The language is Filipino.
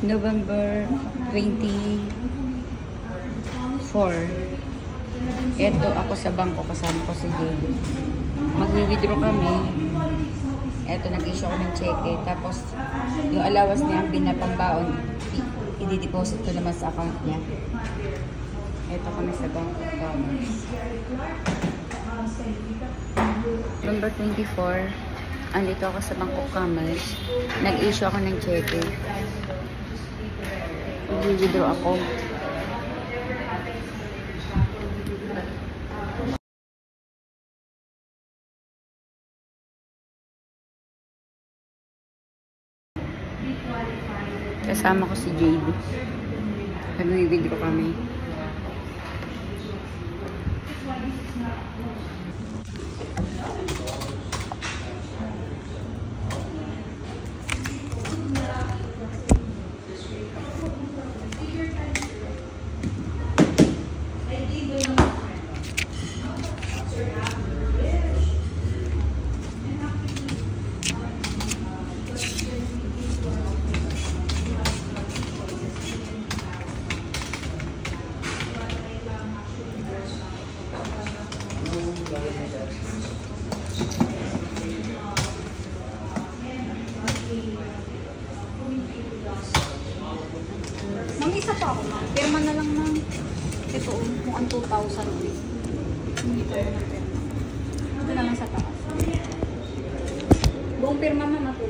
November 24. Ito ako sa bangko, kasama ko si Jade. Magwi-withdraw kami. Ito, nag-issue ako ng cheque. Tapos, yung allowance niya, ang pinapambaon, i-deposit ko naman sa account niya. Ito kami sa Bank of Commerce. November 24, andito ako sa Bank of Commerce. Nag-issue ako ng cheque. Mag-withdraw ako. Kasama ko si Jade. Nag-withdraw kami. Ma'am, isa pa ako, ma'am. Pirma na lang, ma'am. Ito, kung ang 2,000 ulit. Hindi ko na pirma. Ito na lang sa taas. Buong pirma, ma'am, ako.